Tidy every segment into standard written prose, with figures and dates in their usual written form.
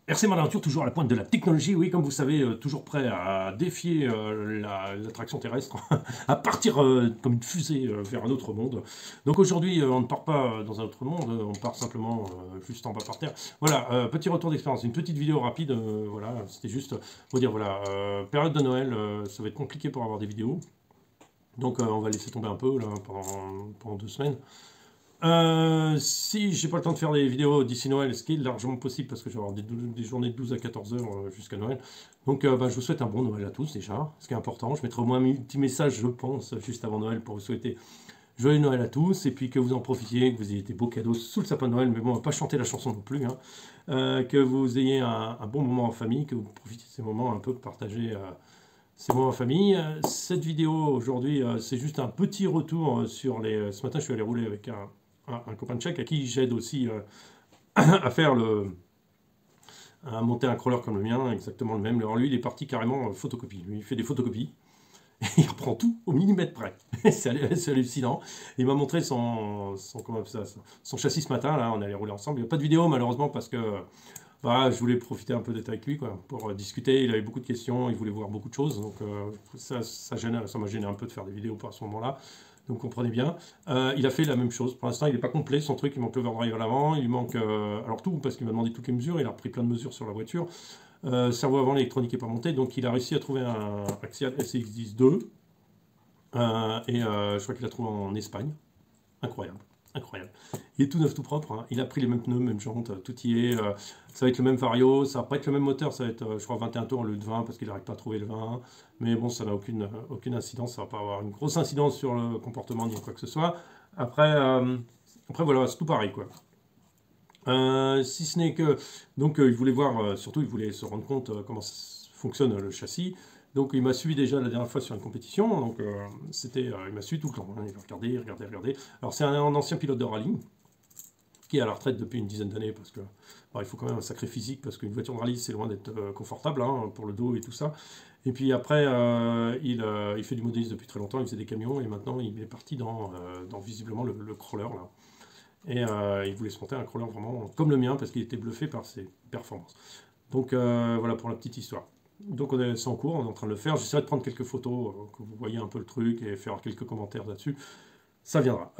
RC Aventure, toujours à la pointe de la technologie, oui, comme vous savez, toujours prêt à défier l'attraction terrestre, à partir comme une fusée vers un autre monde. Donc aujourd'hui, on ne part pas dans un autre monde, on part simplement juste en bas par terre. Voilà, petit retour d'expérience, une petite vidéo rapide, voilà, c'était juste pour dire, voilà, période de Noël, ça va être compliqué pour avoir des vidéos. Donc on va laisser tomber un peu là, pendant 2 semaines. Si j'ai pas le temps de faire des vidéos d'ici Noël, ce qui est largement possible parce que je vais avoir des journées de 12 à 14 heures jusqu'à Noël. Donc bah, je vous souhaite un bon Noël à tous déjà, ce qui est important. Je mettrai au moins un petit message, je pense, juste avant Noël pour vous souhaiter joyeux Noël à tous et puis que vous en profitiez, que vous ayez des beaux cadeaux sous le sapin de Noël, mais bon, on va pas chanter la chanson non plus. Hein. Que vous ayez un bon moment en famille, que vous profitiez de ces moments un peu, partager ces moments en famille. Cette vidéo aujourd'hui, c'est juste un petit retour sur les. Ce matin, je suis allé rouler avec un copain de Tchèque à qui j'aide aussi à faire à monter un crawler comme le mien, exactement le même. Alors lui, il est parti carrément photocopie. Lui, il fait des photocopies. Il reprend tout au millimètre près. C'est hallucinant. Il m'a montré son châssis ce matin. Là, on allait rouler ensemble. Il n'y a pas de vidéo malheureusement parce que bah, je voulais profiter un peu d'être avec lui quoi, pour discuter. Il avait beaucoup de questions, il voulait voir beaucoup de choses. Donc ça m'a gêné un peu de faire des vidéos à ce moment-là. Donc comprenez bien. Il a fait la même chose. Pour l'instant, il n'est pas complet. Son truc, il manque l'overdrive à l'avant. Il manque alors tout parce qu'il m'a demandé toutes les mesures. Il a repris plein de mesures sur la voiture. Cerveau avant, l'électronique n'est pas montée. Donc il a réussi à trouver un Axial SX10-2. Je crois qu'il l'a trouvé en Espagne. Incroyable. Incroyable. Il est tout neuf, tout propre. Hein. Il a pris les mêmes pneus, même jantes, tout y est. Ça va être le même vario, ça va pas être le même moteur, ça va être, je crois, 21 tours au lieu de 20 parce qu'il n'arrive pas à trouver le 20. Mais bon, ça n'a aucune incidence, ça va pas avoir une grosse incidence sur le comportement ni quoi que ce soit. Après voilà, c'est tout pareil quoi. Si ce n'est que, donc il voulait voir, surtout il voulait se rendre compte comment fonctionne le châssis. Donc il m'a suivi déjà la dernière fois sur une compétition, donc il m'a suivi tout le temps. Hein. Il a regardé, regardé, regardé. Alors c'est un ancien pilote de rallye qui est à la retraite depuis une dizaine d'années parce que bon, il faut quand même un sacré physique parce qu'une voiture de rallye c'est loin d'être confortable hein, pour le dos et tout ça. Et puis après il fait du modélisme depuis très longtemps, il faisait des camions et maintenant il est parti dans visiblement le crawler là. Et il voulait se monter un crawler vraiment comme le mien parce qu'il était bluffé par ses performances. Donc voilà pour la petite histoire. Donc c'est en cours, on est en train de le faire. J'essaierai de prendre quelques photos, que vous voyez un peu le truc et faire quelques commentaires là-dessus. Ça viendra.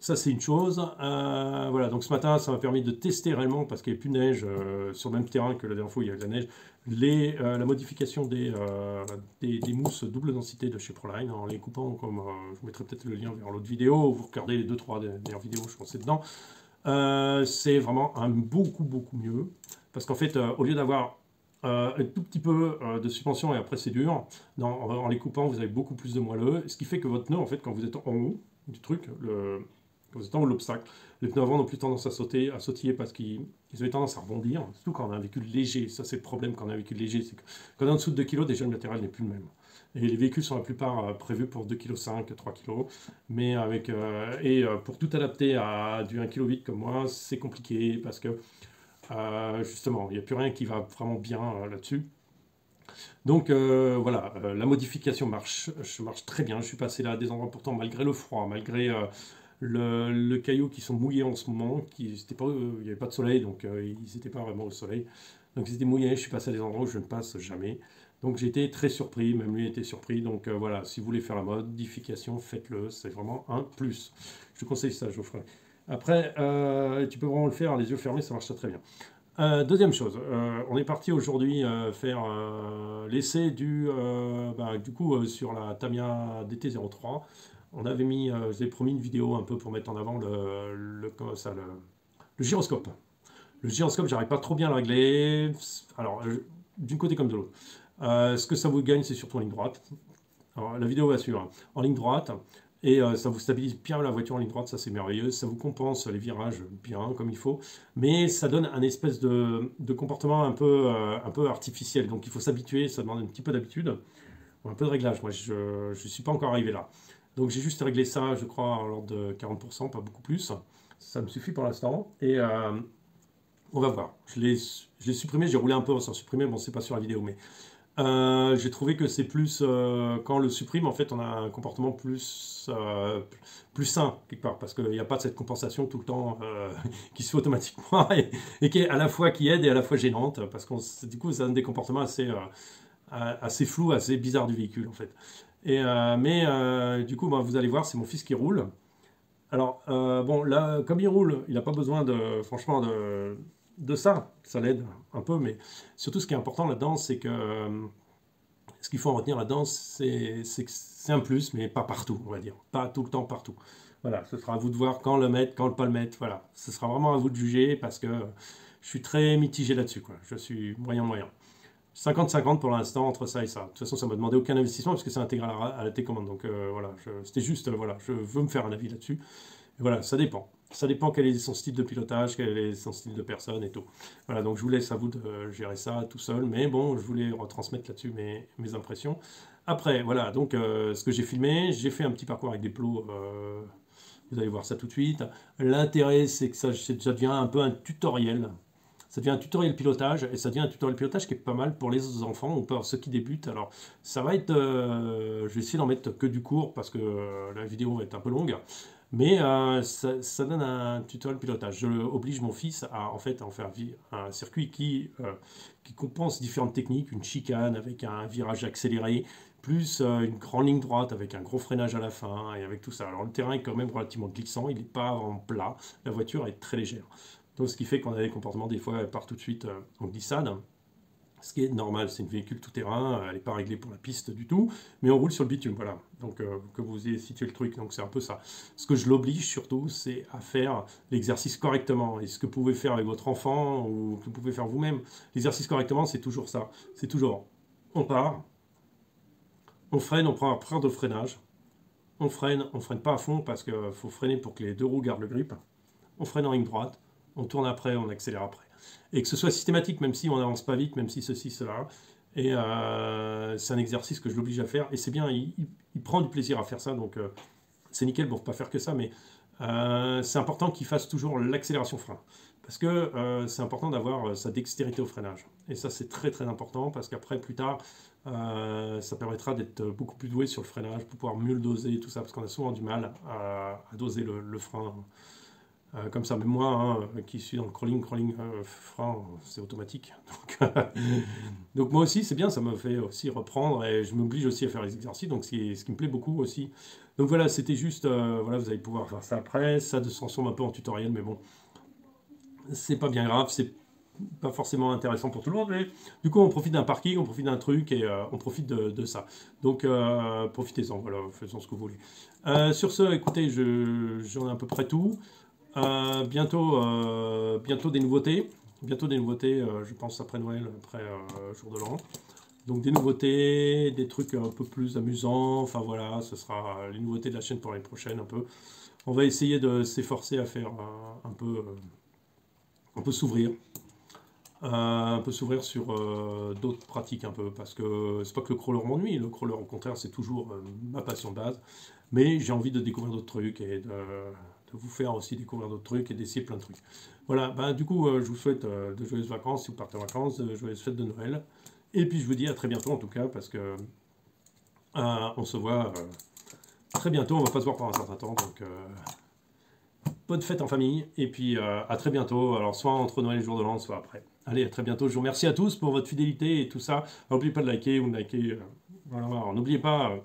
Ça c'est une chose. Voilà, donc ce matin ça m'a permis de tester réellement parce qu'il n'y avait plus de neige sur le même terrain que la dernière fois où il y avait de la neige. La modification des mousses double densité de chez Proline en les coupant comme je vous mettrai peut-être le lien vers l'autre vidéo. Vous regardez les 2-3 dernières vidéos, je pensais dedans. C'est vraiment un beaucoup mieux parce qu'en fait au lieu d'avoir un tout petit peu de suspension et après c'est dur. Non, en les coupant, vous avez beaucoup plus de moelleux, ce qui fait que votre pneu, en fait, quand vous êtes en haut du truc, quand vous êtes en haut de l'obstacle, les pneus avant n'ont plus tendance à sautiller parce qu'ils avaient tendance à rebondir, surtout quand on a un véhicule léger. Ça, c'est le problème quand on a un véhicule léger, c'est que quand on est en dessous de 2 kg, déjà le matériel n'est plus le même. Et les véhicules sont la plupart prévus pour 2,5 kg, 3 kg. Mais pour tout adapter à du 1,8 kg comme moi, c'est compliqué parce que justement, il n'y a plus rien qui va vraiment bien là-dessus. Donc voilà, la modification marche très bien. Je suis passé là à des endroits pourtant, malgré le froid, malgré le caillou qui sont mouillés en ce moment, il n'y avait pas de soleil, donc ils n'étaient pas vraiment au soleil. Donc ils étaient mouillés, je suis passé à des endroits où je ne passe jamais. Donc j'ai été très surpris, même lui était surpris. Donc voilà, si vous voulez faire la modification, faites-le, c'est vraiment un plus. Je te conseille ça, Geoffrey. Après, tu peux vraiment le faire, les yeux fermés, ça marche très bien. Deuxième chose, on est parti aujourd'hui faire l'essai du coup sur la Tamiya DT03. Je vous ai promis une vidéo un peu pour mettre en avant le gyroscope. Le gyroscope, j'arrive pas trop bien à le régler. Alors, d'un côté comme de l'autre. Ce que ça vous gagne, c'est surtout en ligne droite. Alors, la vidéo va suivre. Hein. En ligne droite, et ça vous stabilise bien la voiture en ligne droite, ça c'est merveilleux, ça vous compense les virages bien comme il faut, mais ça donne un espèce de comportement un peu artificiel, donc il faut s'habituer, ça demande un petit peu d'habitude, un peu de réglage, moi je ne suis pas encore arrivé là. Donc j'ai juste réglé ça, je crois, à l'ordre de 40%, pas beaucoup plus, ça me suffit pour l'instant, et on va voir. Je l'ai supprimé, j'ai roulé un peu sans supprimer, bon c'est pas sur la vidéo, mais J'ai trouvé que c'est plus quand on le supprime, en fait, on a un comportement plus sain quelque part, parce qu'il n'y a pas de cette compensation tout le temps qui se fait automatiquement et qui est à la fois qui aide et à la fois gênante, parce qu'on du coup ça donne des comportements assez flous, assez bizarres du véhicule en fait. Mais du coup, bah, vous allez voir, c'est mon fils qui roule. Alors, bon, là, comme il roule, il n'a pas besoin franchement, de ça l'aide un peu, mais surtout ce qui est important là-dedans, c'est que ce qu'il faut en retenir là-dedans, c'est que c'est un plus, mais pas partout, on va dire. Pas tout le temps, partout. Voilà, ce sera à vous de voir quand le mettre, quand ne pas le mettre. Voilà, ce sera vraiment à vous de juger parce que je suis très mitigé là-dessus, quoi. Je suis moyen-moyen. 50-50 pour l'instant entre ça et ça. De toute façon, ça ne m'a demandé aucun investissement parce que c'est intégré à la télécommande. Donc voilà, c'était juste, voilà, je veux me faire un avis là-dessus. Et voilà, ça dépend. Ça dépend quel est son style de pilotage, quel est son style de personne et tout. Voilà, donc je vous laisse à vous de gérer ça tout seul. Mais bon, je voulais retransmettre là-dessus mes impressions. Après, voilà, donc ce que j'ai filmé, j'ai fait un petit parcours avec des plots. Vous allez voir ça tout de suite. L'intérêt, c'est que ça devient un peu un tutoriel. Ça devient un tutoriel pilotage, et ça devient un tutoriel pilotage qui est pas mal pour les enfants ou pour ceux qui débutent. Alors, ça va être, je vais essayer d'en mettre que du court parce que la vidéo va être un peu longue, mais ça donne un tutoriel pilotage. Je oblige mon fils à en fait à en faire un circuit qui compense différentes techniques, une chicane avec un virage accéléré, plus une grande ligne droite avec un gros freinage à la fin et avec tout ça. Alors le terrain est quand même relativement glissant, il n'est pas en plat, la voiture est très légère. Donc, ce qui fait qu'on a des comportements, des fois, elle part tout de suite en glissade. Ce qui est normal, c'est une véhicule tout-terrain, elle n'est pas réglée pour la piste du tout, mais on roule sur le bitume, voilà. Donc, que vous ayez situé le truc, donc c'est un peu ça. Ce que je l'oblige surtout, c'est à faire l'exercice correctement. Et ce que vous pouvez faire avec votre enfant, ou que vous pouvez faire vous-même, l'exercice correctement, c'est toujours ça. C'est toujours, on part, on freine, on prend un frein de freinage, on freine pas à fond parce qu'il faut freiner pour que les deux roues gardent le grip. On freine en ligne droite, on tourne après, on accélère après. Et que ce soit systématique, même si on n'avance pas vite, même si ceci, cela. Et c'est un exercice que je l'oblige à faire. Et c'est bien, il prend du plaisir à faire ça, donc c'est nickel pour ne pas faire que ça, mais c'est important qu'il fasse toujours l'accélération frein. Parce que c'est important d'avoir sa dextérité au freinage. Et ça, c'est très très important, parce qu'après, plus tard, ça permettra d'être beaucoup plus doué sur le freinage, pour pouvoir mieux le doser et tout ça, parce qu'on a souvent du mal à doser le frein. Comme ça, même moi, hein, qui suis dans le crawling, frein, c'est automatique. Donc moi aussi, c'est bien, ça me fait aussi reprendre et je m'oblige aussi à faire les exercices, donc ce qui me plaît beaucoup aussi. Donc voilà, c'était juste, voilà, vous allez pouvoir faire ça après, ça se transforme un peu en tutoriel, mais bon, c'est pas bien grave, c'est pas forcément intéressant pour tout le monde, mais du coup on profite d'un parking, on profite d'un truc et on profite de ça. Donc profitez-en, voilà, faisons ce que vous voulez. Sur ce, écoutez, j'en ai à peu près tout. Bientôt des nouveautés. Bientôt des nouveautés, je pense après Noël, après jour de l'an. Donc des nouveautés, des trucs un peu plus amusants. Enfin voilà, ce sera les nouveautés de la chaîne pour l'année prochaine un peu. On va essayer de s'efforcer à faire un peu s'ouvrir. Un peu s'ouvrir sur d'autres pratiques un peu, parce que c'est pas que le crawler m'ennuie, le crawler au contraire c'est toujours ma passion de base, mais j'ai envie de découvrir d'autres trucs et de vous faire aussi découvrir d'autres trucs et d'essayer plein de trucs. Voilà, ben, du coup je vous souhaite de joyeuses vacances si vous partez en vacances, de joyeuses fêtes de Noël, et puis je vous dis à très bientôt en tout cas, parce que on se voit très bientôt, on va pas se voir pour un certain temps, donc bonne fête en famille, et puis à très bientôt, alors soit entre Noël et le jour de l'an, soit après. Allez, à très bientôt, je vous remercie à tous pour votre fidélité et tout ça. N'oubliez pas de liker ou de liker. Voilà, n'oubliez pas,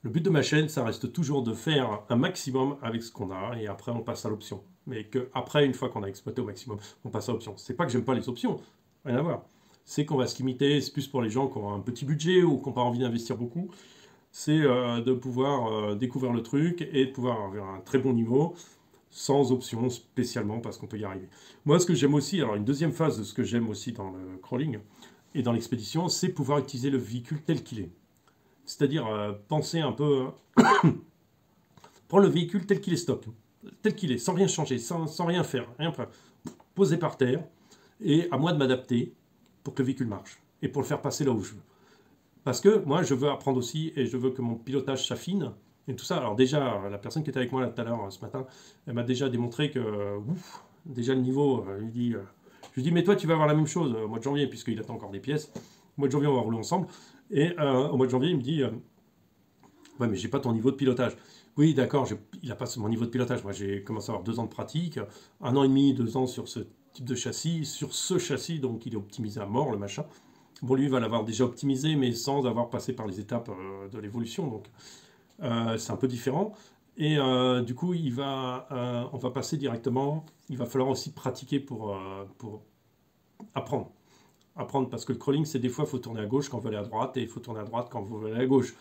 le but de ma chaîne, ça reste toujours de faire un maximum avec ce qu'on a, et après on passe à l'option. Mais qu'après, une fois qu'on a exploité au maximum, on passe à l'option. C'est pas que j'aime pas les options, rien à voir. C'est qu'on va se limiter, c'est plus pour les gens qui ont un petit budget ou qui n'ont pas envie d'investir beaucoup. C'est de pouvoir découvrir le truc et de pouvoir avoir un très bon niveau, sans option spécialement, parce qu'on peut y arriver. Moi, ce que j'aime aussi, alors une deuxième phase de ce que j'aime aussi dans le crawling et dans l'expédition, c'est pouvoir utiliser le véhicule tel qu'il est. C'est-à-dire penser un peu, prendre le véhicule tel qu'il est stock, tel qu'il est, sans rien changer, sans rien faire, rien poser par terre, et à moi de m'adapter pour que le véhicule marche, et pour le faire passer là où je veux. Parce que moi, je veux apprendre aussi, et je veux que mon pilotage s'affine, et tout ça. Alors déjà, la personne qui était avec moi là tout à l'heure, ce matin, elle m'a déjà démontré que, ouf, déjà le niveau, je lui dis, mais toi tu vas avoir la même chose au mois de janvier, puisqu'il attend encore des pièces. Au mois de janvier, on va rouler ensemble. Et au mois de janvier, il me dit, ouais, mais j'ai pas ton niveau de pilotage. Oui, d'accord, il n'a pas mon niveau de pilotage. Moi, j'ai commencé à avoir 2 ans de pratique, 1 an et demi, 2 ans sur ce type de châssis, sur ce châssis, donc il est optimisé à mort, le machin. Bon, lui, il va l'avoir déjà optimisé, mais sans avoir passé par les étapes de l'évolution, donc c'est un peu différent. Et du coup, on va passer directement, il va falloir aussi pratiquer pour apprendre. Apprendre, parce que le crawling, c'est des fois, il faut tourner à gauche quand vous allez à droite, et il faut tourner à droite quand vous allez à gauche,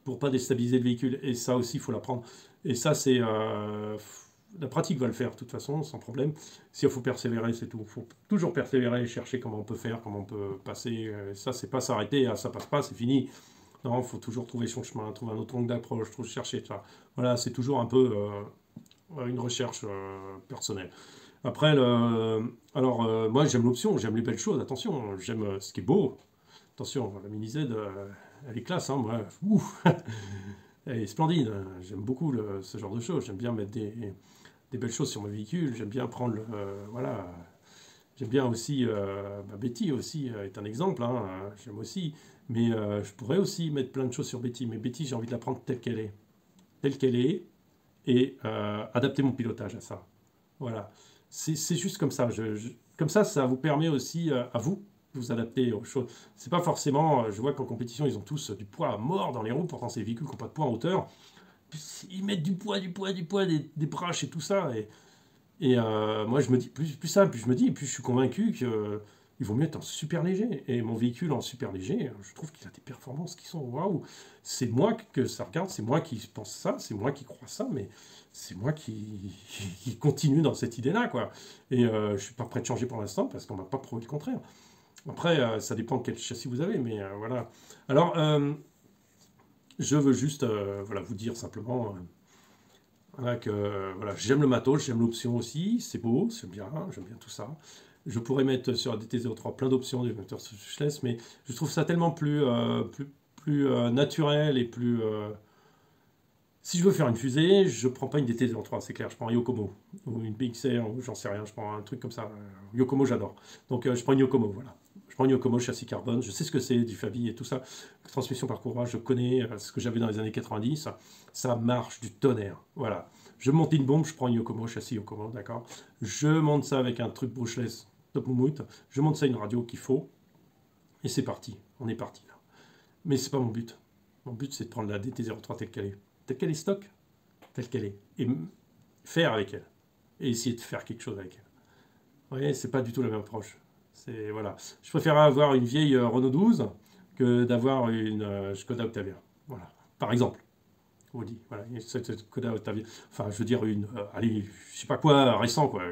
pour pas déstabiliser le véhicule. Et ça aussi, il faut l'apprendre. Et ça, c'est... la pratique va le faire, de toute façon, sans problème. S'il faut persévérer, c'est tout. Il faut toujours persévérer, chercher comment on peut faire, comment on peut passer. Ça, c'est pas s'arrêter, ah, ça passe pas, c'est fini. Non, il faut toujours trouver son chemin, trouver un autre angle d'approche, chercher. Ça. Voilà, c'est toujours un peu une recherche personnelle. Après, alors, moi, j'aime l'option, j'aime les belles choses, attention, j'aime ce qui est beau. Attention, la Mini Z, elle est classe, hein, moi. Elle est splendide, hein. J'aime beaucoup ce genre de choses. J'aime bien mettre des belles choses sur mon véhicule. J'aime bien prendre voilà. J'aime bien aussi, Betty aussi est un exemple, hein, j'aime aussi. Mais je pourrais aussi mettre plein de choses sur Betty. Mais Betty, j'ai envie de la prendre telle qu'elle est. Telle qu'elle est. Et adapter mon pilotage à ça. Voilà. C'est juste comme ça. Comme ça vous permet aussi à vous de vous adapter aux choses. C'est pas forcément. Je vois qu'en compétition, ils ont tous du poids à mort dans les roues. Pourtant, c'est des véhicules qui n'ont pas de poids en hauteur. Ils mettent du poids, des brushes et tout ça. Et moi, je me dis, plus ça, plus je me dis, plus je suis convaincu qu'il vaut mieux être en super léger. Et mon véhicule en super léger, je trouve qu'il a des performances qui sont waouh. C'est moi que ça regarde, c'est moi qui pense ça, c'est moi qui crois ça, mais c'est moi qui continue dans cette idée-là, quoi. Et je suis pas prêt de changer pour l'instant parce qu'on m'a pas prouvé le contraire. Après, ça dépend de quel châssis vous avez, mais voilà. Alors, je veux juste voilà, vous dire simplement voilà, que voilà, j'aime le matos, j'aime l'option aussi, c'est beau, j'aime bien tout ça. Je pourrais mettre sur la DT03 plein d'options des moteurs Switchless, mais je trouve ça tellement plus naturel et plus... Si je veux faire une fusée, je prends pas une DT03, c'est clair, je prends un Yokomo, ou une BXR, ou j'en sais rien, je prends un truc comme ça. Yokomo, j'adore. Donc je prends une Yokomo, voilà. Je prends une Yokomo châssis carbone, je sais ce que c'est, du Fabi et tout ça. Transmission par courroie, je connais ce que j'avais dans les années 90. Ça marche du tonnerre, voilà. Je monte une bombe, je prends une Yokomo, châssis Yokomo, d'accord. Je monte ça avec un truc brushless, top moumoute. Je monte ça à une radio qu'il faut. Et c'est parti, on est parti là. Mais c'est pas mon but. Mon but, c'est de prendre la DT03 telle qu'elle est. Telle qu'elle est stock, telle qu'elle est. Et faire avec elle. Et essayer de faire quelque chose avec elle. Vous voyez, c'est pas du tout la même approche. Voilà. Je préfère avoir une vieille Renault 12 que d'avoir une Skoda Octavia. Voilà. Par exemple. Je vous dis, voilà, cette Skoda Octavia. Enfin, je veux dire, allez, je sais pas quoi, récent, quoi.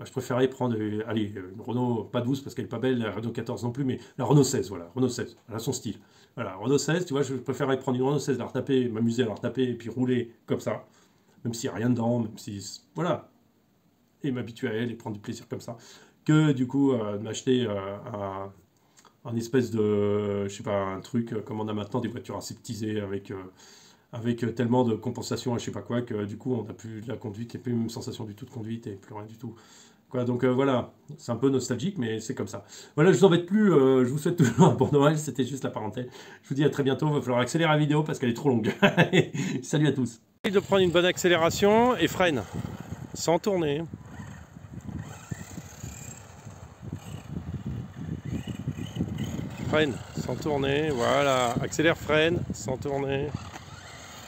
Je préférais prendre, allez, une Renault, pas 12 parce qu'elle n'est pas belle, la Renault 14 non plus, mais la Renault 16, voilà, Renault 16, elle a son style. Voilà, Renault 16, tu vois, je préférais prendre une Renault 16, la retaper, m'amuser à la retaper, et puis rouler comme ça, même s'il n'y a rien dedans, même si, voilà, et m'habituer à elle et prendre du plaisir comme ça, que du coup, de m'acheter un espèce de, je sais pas, un truc, comme on a maintenant des voitures aseptisées avec tellement de compensation à je sais pas quoi, que du coup on n'a plus de la conduite, il n'y a plus la même sensation du tout de conduite et plus rien du tout. Quoi, donc voilà, c'est un peu nostalgique, mais c'est comme ça. Voilà, je vous embête plus, je vous souhaite toujours un bon Noël, c'était juste la parenthèse. Je vous dis à très bientôt, il va falloir accélérer la vidéo parce qu'elle est trop longue. Salut à tous. De prendre une bonne accélération et freine, sans tourner. Freine, sans tourner, voilà, accélère, freine, sans tourner.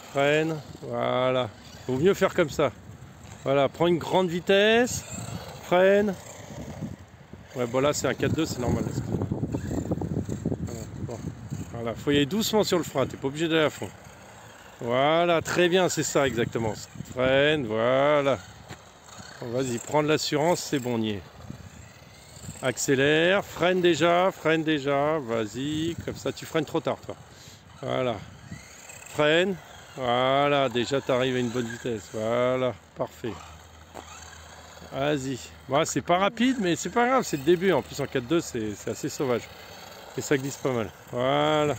Freine, voilà. Il vaut mieux faire comme ça. Voilà, prends une grande vitesse, freine. Ouais, bon là c'est un 4-2, c'est normal. Voilà, bon. Voilà, faut y aller doucement sur le frein, t'es pas obligé d'aller à fond. Voilà, très bien, c'est ça exactement. Freine, voilà. Bon, vas-y, prends de l'assurance, c'est bon, on y est. Accélère, freine déjà, vas-y, comme ça tu freines trop tard toi. Voilà. Freine. Voilà, déjà tu arrives à une bonne vitesse. Voilà, parfait. Vas-y. Bon, c'est pas rapide, mais c'est pas grave, c'est le début. En plus, en 4-2, c'est assez sauvage. Et ça glisse pas mal. Voilà.